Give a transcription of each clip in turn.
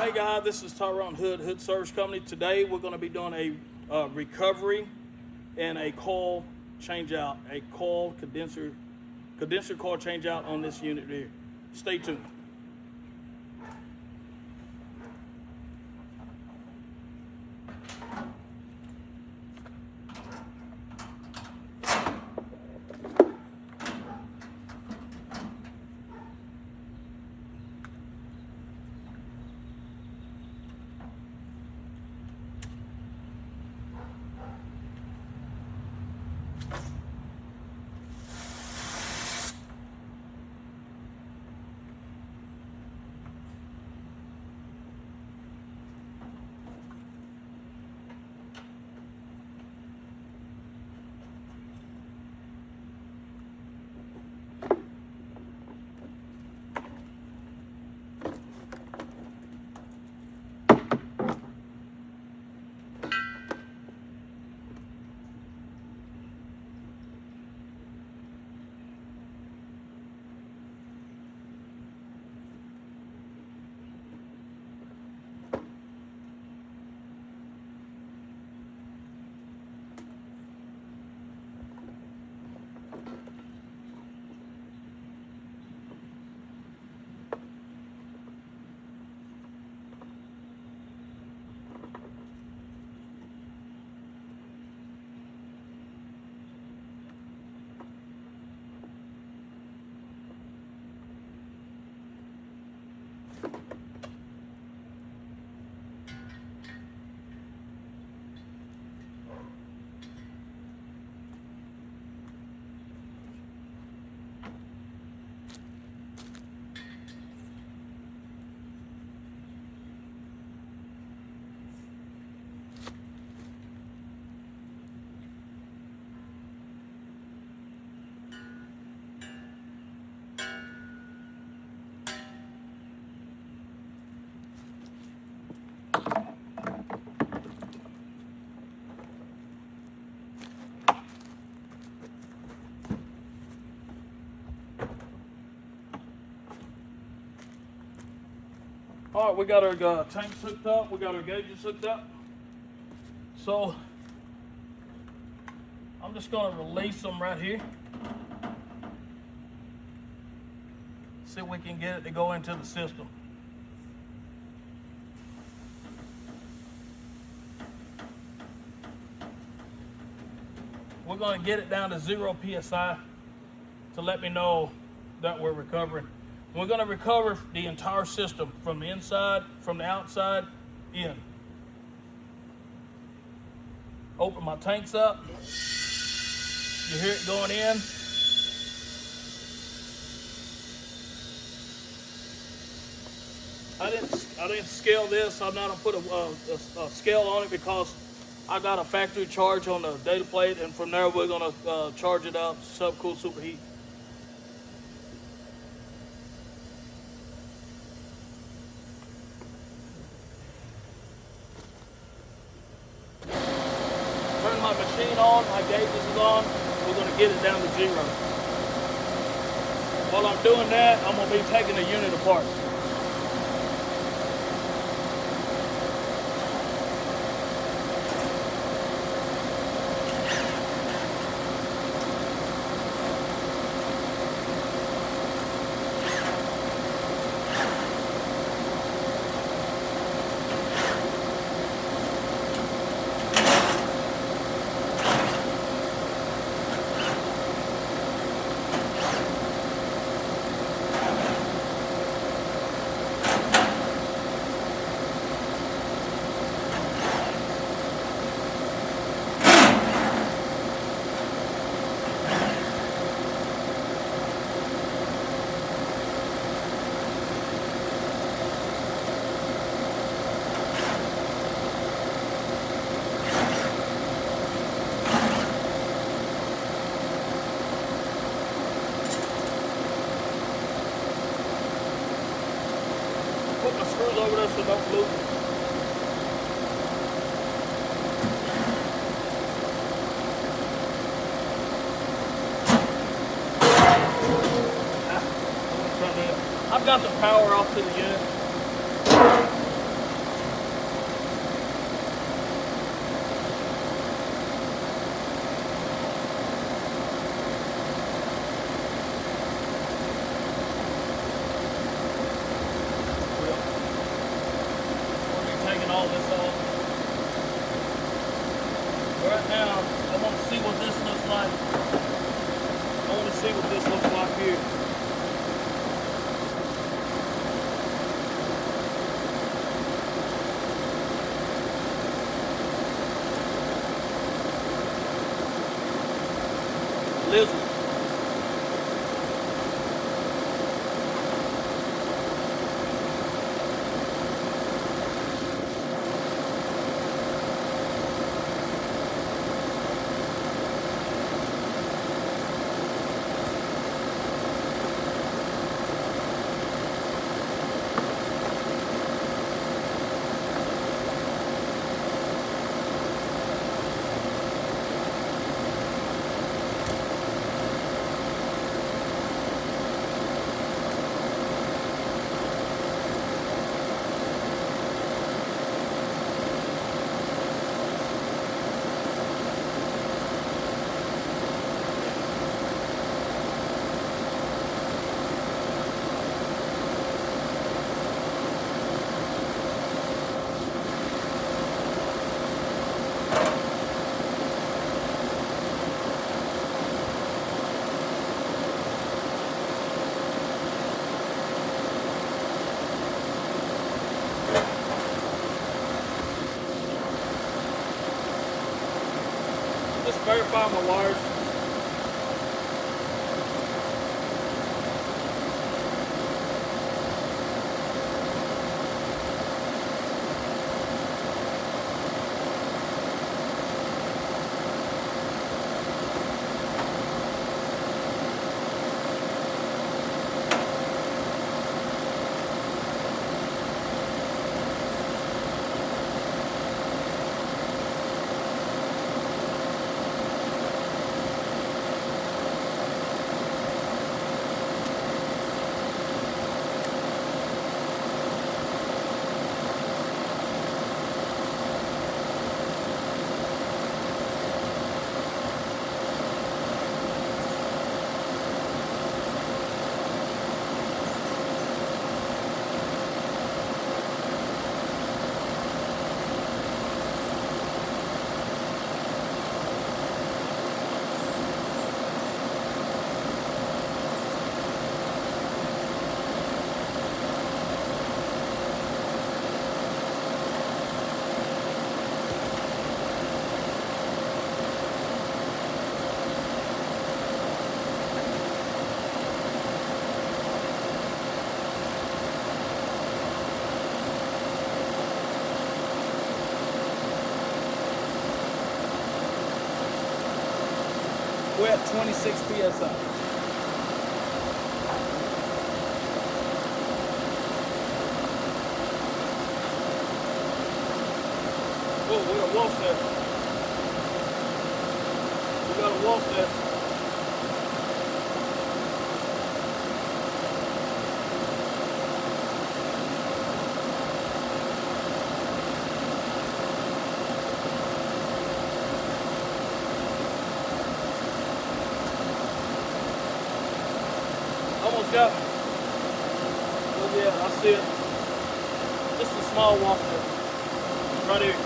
Hey guys, this is Tyrone Hood Service Company. Today we're going to be doing a recovery and a coil change out, a coil condenser coil change out on this unit here. Stay tuned. All right, we got our tanks hooked up. We got our gauges hooked up. So I'm just going to release them right here. See if we can get it to go into the system. We're going to get it down to 0 PSI to let me know that we're recovering. We're going to recover the entire system from the inside, from the outside, in. Open my tanks up. You hear it going in. I didn't scale this. I'm not going to put a scale on it because I got a factory charge on the data plate, and from there we're going to charge it up, subcool, superheat. Turn my machine on, my gauges is on. We're going to get it down to 0. While I'm doing that, I'm going to be taking the unit apart. Put my screws over there so don't lose it. I've got the power off to the unit. all this off. Right now, I want to see what this looks like. I want to see what this looks like here. Lizard. Just verify my wires. We're at 26 PSI. Oh, we got a wolf there. We got a wolf there. Almost got me. Oh yeah, I see it. This is a small wolf there. Right here.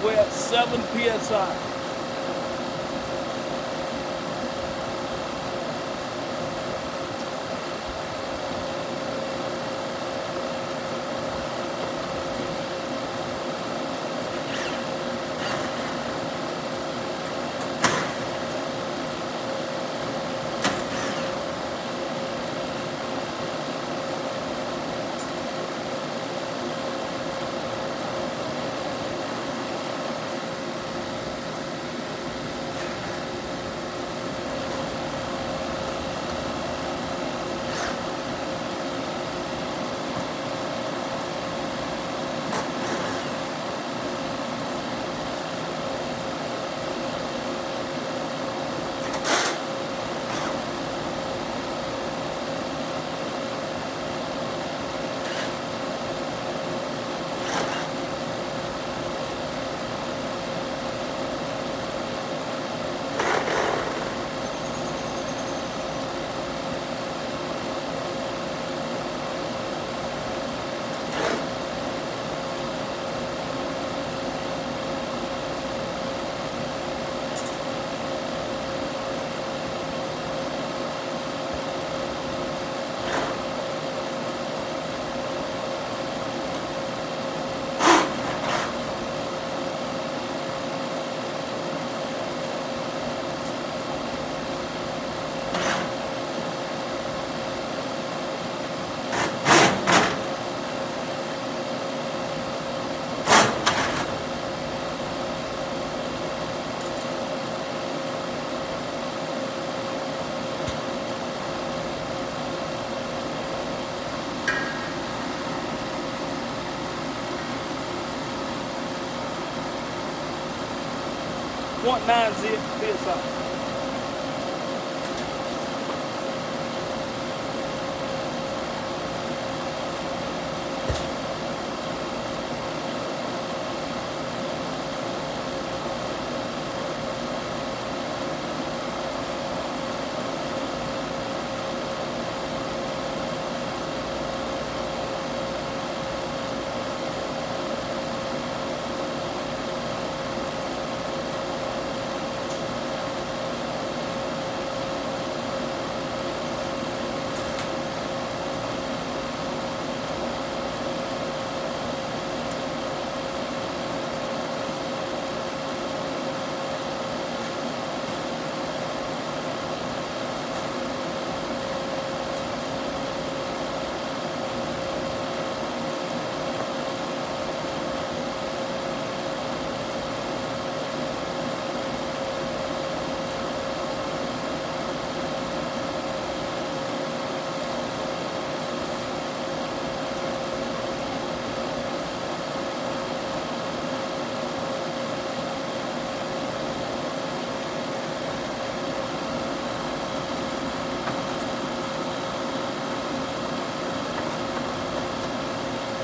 We're at 7 PSI. 0.9 PSI.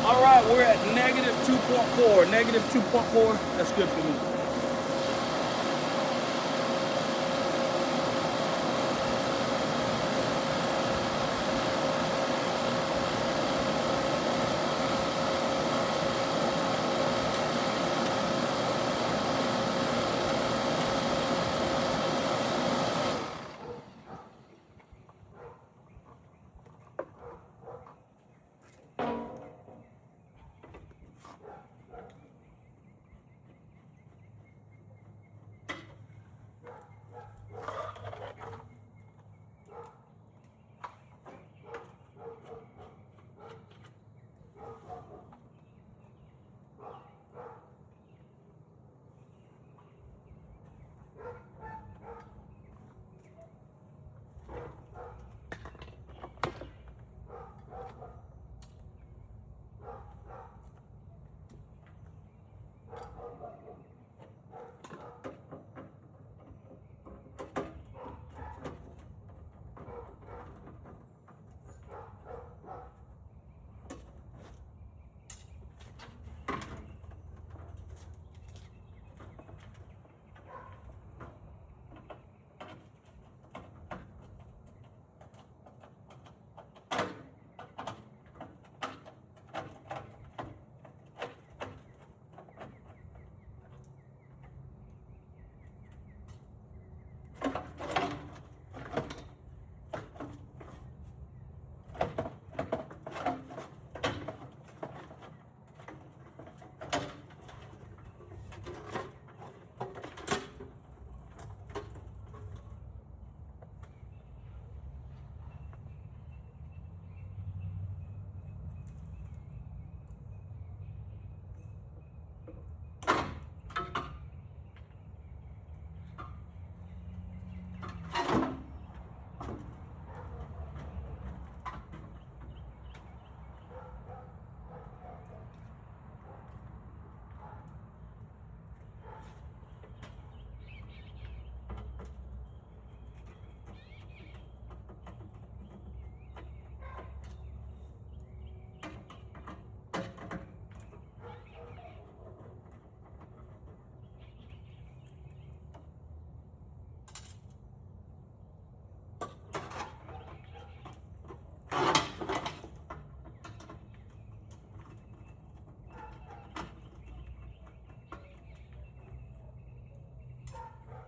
All right, we're at negative 2.4. Negative 2.4, that's good for me.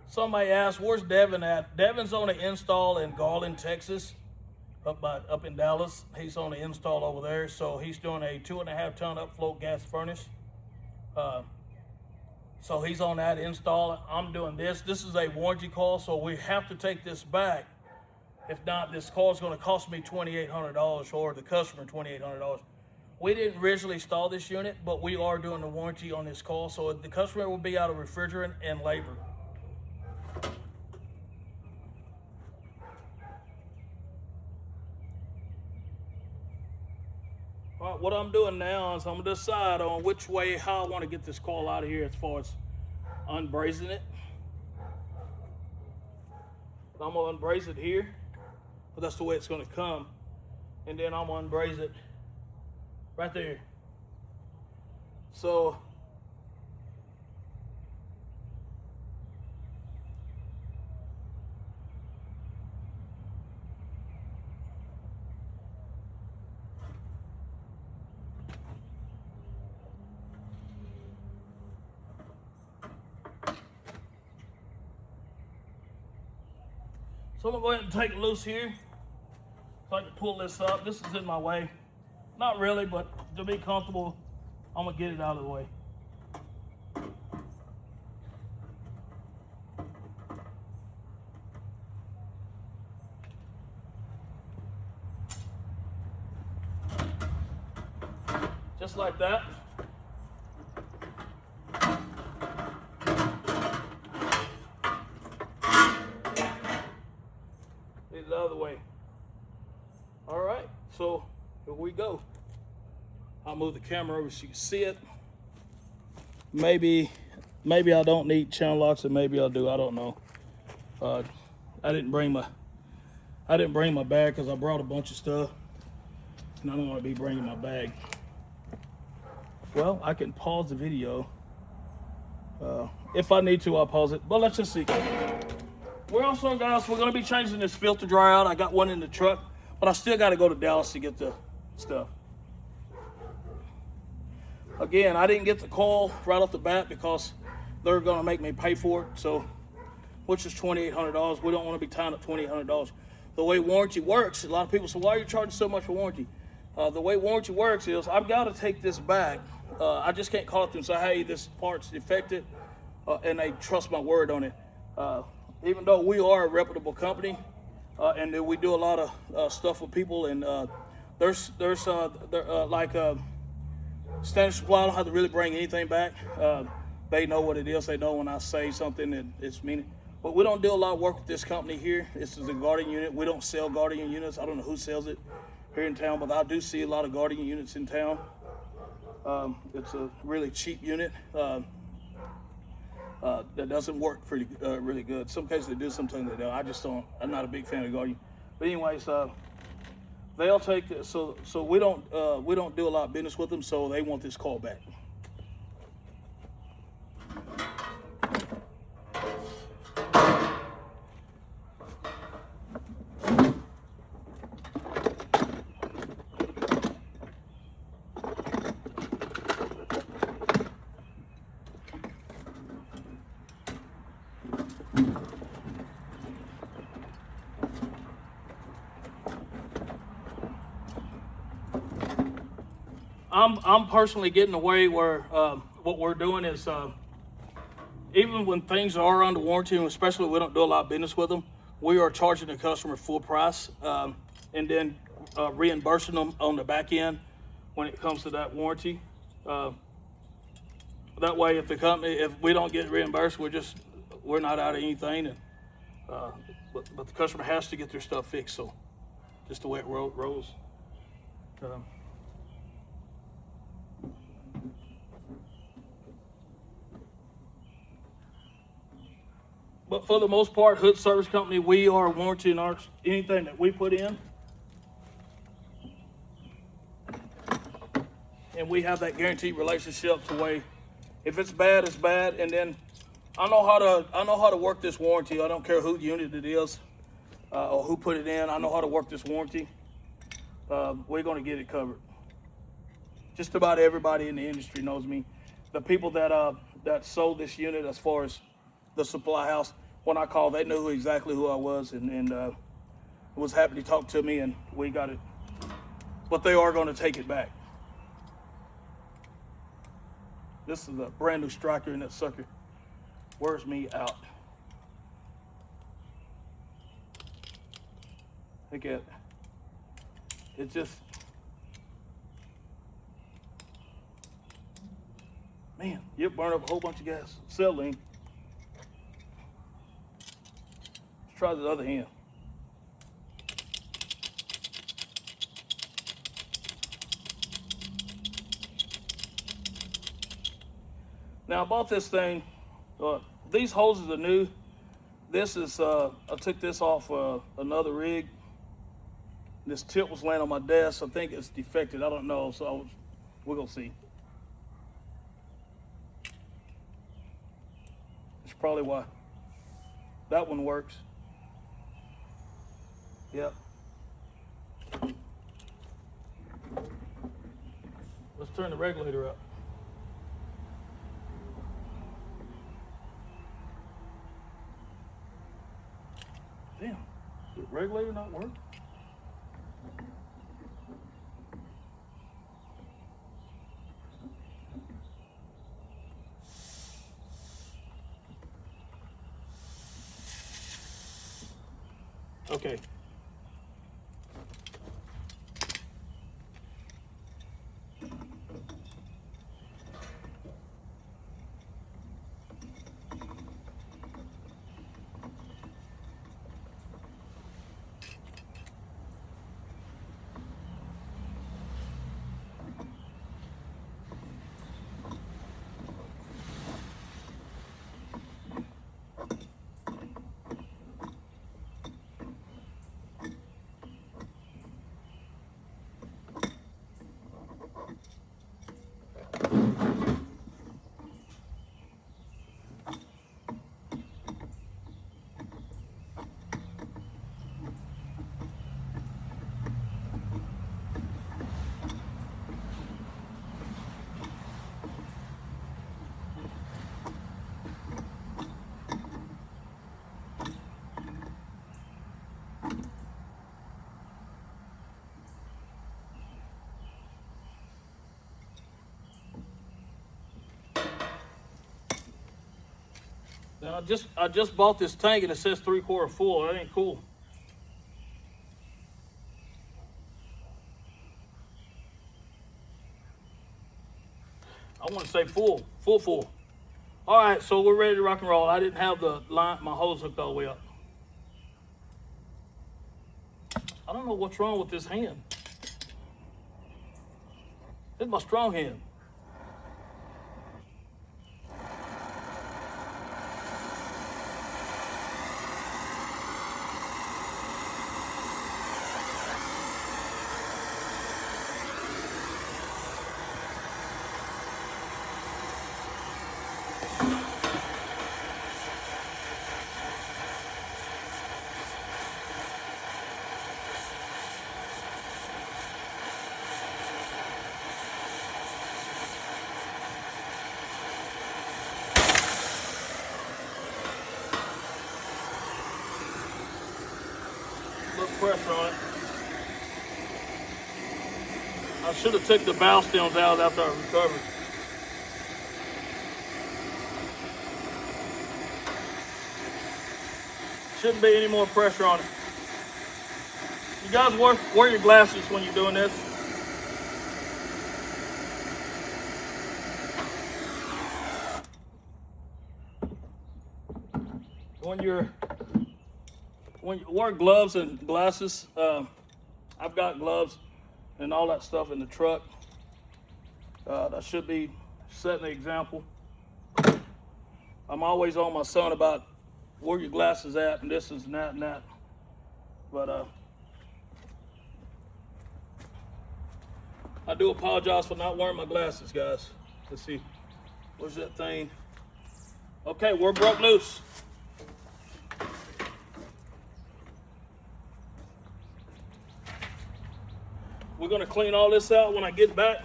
Somebody asked, where's Devin at? Devin's on the install in Garland, Texas, up in Dallas. He's on the install over there. So he's doing a 2.5 ton upfloat gas furnace. So he's on that install. I'm doing this. This is a warranty call, so we have to take this back. If not, this call is going to cost me $2,800 or the customer $2,800. We didn't originally install this unit, but we are doing the warranty on this call. So the customer will be out of refrigerant and labor. All right, what I'm doing now is I'm gonna decide on which way, how I want to get this coil out of here as far as unbrazing it. I'm gonna unbraze it here, but that's the way it's gonna come. And then I'm gonna unbraze it right there. So I'm gonna go ahead and take it loose here. So I can pull this up. This is in my way. Not really, but to be comfortable, I'm gonna get it out of the way. Just like that. Get it out of the way. All right, so here we go. I'll move the camera over so you can see it. Maybe I don't need channel locks, and maybe I do. I don't know. I didn't bring my bag because I brought a bunch of stuff, and I don't want to be bringing my bag. Well, I can pause the video. If I need to, I'll pause it. But let's just see. We're also, guys, we're going to be changing this filter dryer out. I got one in the truck, but I still got to go to Dallas to get the stuff. Again, I didn't get the coil right off the bat because they're going to make me pay for it. So, which is $2,800. We don't want to be tying up $2,800. The way warranty works, a lot of people say, why are you charging so much for warranty? The way warranty works is I've got to take this back. I just can't call it and say, hey, this part's defective, and they trust my word on it. Even though we are a reputable company, and we do a lot of stuff with people, and there's like Standard Supply, I don't have to really bring anything back. They know what it is. They know when I say something that it's meaning. But we don't do a lot of work with this company here. This is a Guardian unit. We don't sell Guardian units. I don't know who sells it here in town, but I do see a lot of Guardian units in town. It's a really cheap unit that doesn't work really good. Some cases they do, sometimes they don't. I just don't. I'm not a big fan of Guardian. But anyways, they'll take so we don't do a lot of business with them. So they want this call back. I'm personally getting away where what we're doing is even when things are under warranty, and especially we don't do a lot of business with them, we are charging the customer full price and then reimbursing them on the back end when it comes to that warranty. That way, if we don't get reimbursed, we're not out of anything, and but the customer has to get their stuff fixed. So just the way it rolls. But for the most part, Hood Service Company, we are warranting anything that we put in. And we have that guaranteed relationship to where if it's bad, it's bad. And then I know how to work this warranty. I don't care who unit it is or who put it in. I know how to work this warranty. We're going to get it covered. Just about everybody in the industry knows me. The people that sold this unit, as far as the supply house, when I called, they knew exactly who I was, and was happy to talk to me, and we got it. But they are going to take it back. This is a brand new striker, and that sucker wears me out. Look at it. Just, man, you burn up a whole bunch of gas. Acetylene. Try the other hand. Now I bought this thing. These hoses are new. This is, I took this off another rig. This tip was laying on my desk. I think it's defected. I don't know, so we're gonna see. It's probably why. That one works. Yep. Let's turn the regulator up. Damn, did the regulator not work? Okay. Now I just bought this tank and it says 3/4 full. That ain't cool. I want to say full. All right, so we're ready to rock and roll. I didn't have the line, my hose hooked all the way up. I don't know what's wrong with this hand. This is my strong hand. Little pressure on it. I should have took the valve stems out after I recovered. Shouldn't be any more pressure on it. You guys wear your glasses when you're doing this. When you wear gloves and glasses, I've got gloves and all that stuff in the truck. That should be setting the example. I'm always on my son about where your glasses at and this and that and that. But I do apologize for not wearing my glasses, guys. Let's see, where's that thing? Okay, we're broke loose. We're gonna clean all this out when I get back.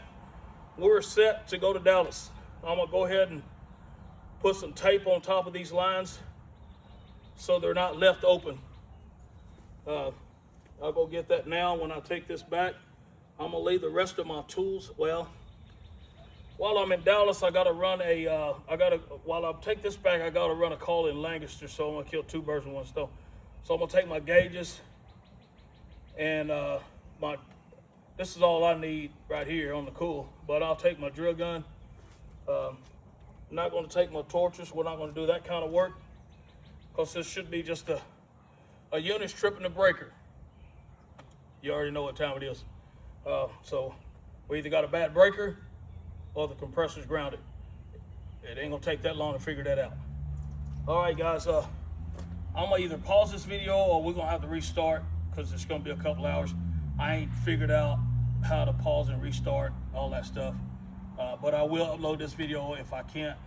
We're set to go to Dallas. I'm gonna go ahead and put some tape on top of these lines so they're not left open. I'll go get that now. When I take this back, I'm gonna leave the rest of my tools. Well, while I'm in Dallas, I gotta run while I take this back, I gotta run a call in Lancaster, so I'm gonna kill two birds with one stone. So I'm gonna take my gauges and this is all I need right here on the cool, but I'll take my drill gun. I'm not gonna take my torches. We're not gonna do that kind of work because this should be just a unit stripping the breaker. You already know what time it is. So we either got a bad breaker or the compressor's grounded. It ain't gonna take that long to figure that out. All right, guys, I'm gonna either pause this video or we're gonna have to restart because it's gonna be a couple hours. I ain't figured out how to pause and restart, all that stuff. But I will upload this video if I can't.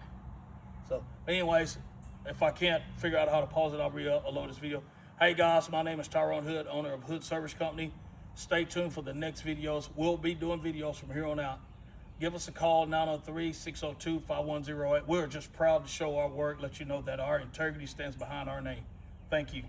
So anyways, if I can't figure out how to pause it, I'll re-upload this video. Hey guys, my name is Tyrone Hood, owner of Hood Service Company. Stay tuned for the next videos. We'll be doing videos from here on out. Give us a call, 903-602-5108. We're just proud to show our work, let you know that our integrity stands behind our name. Thank you.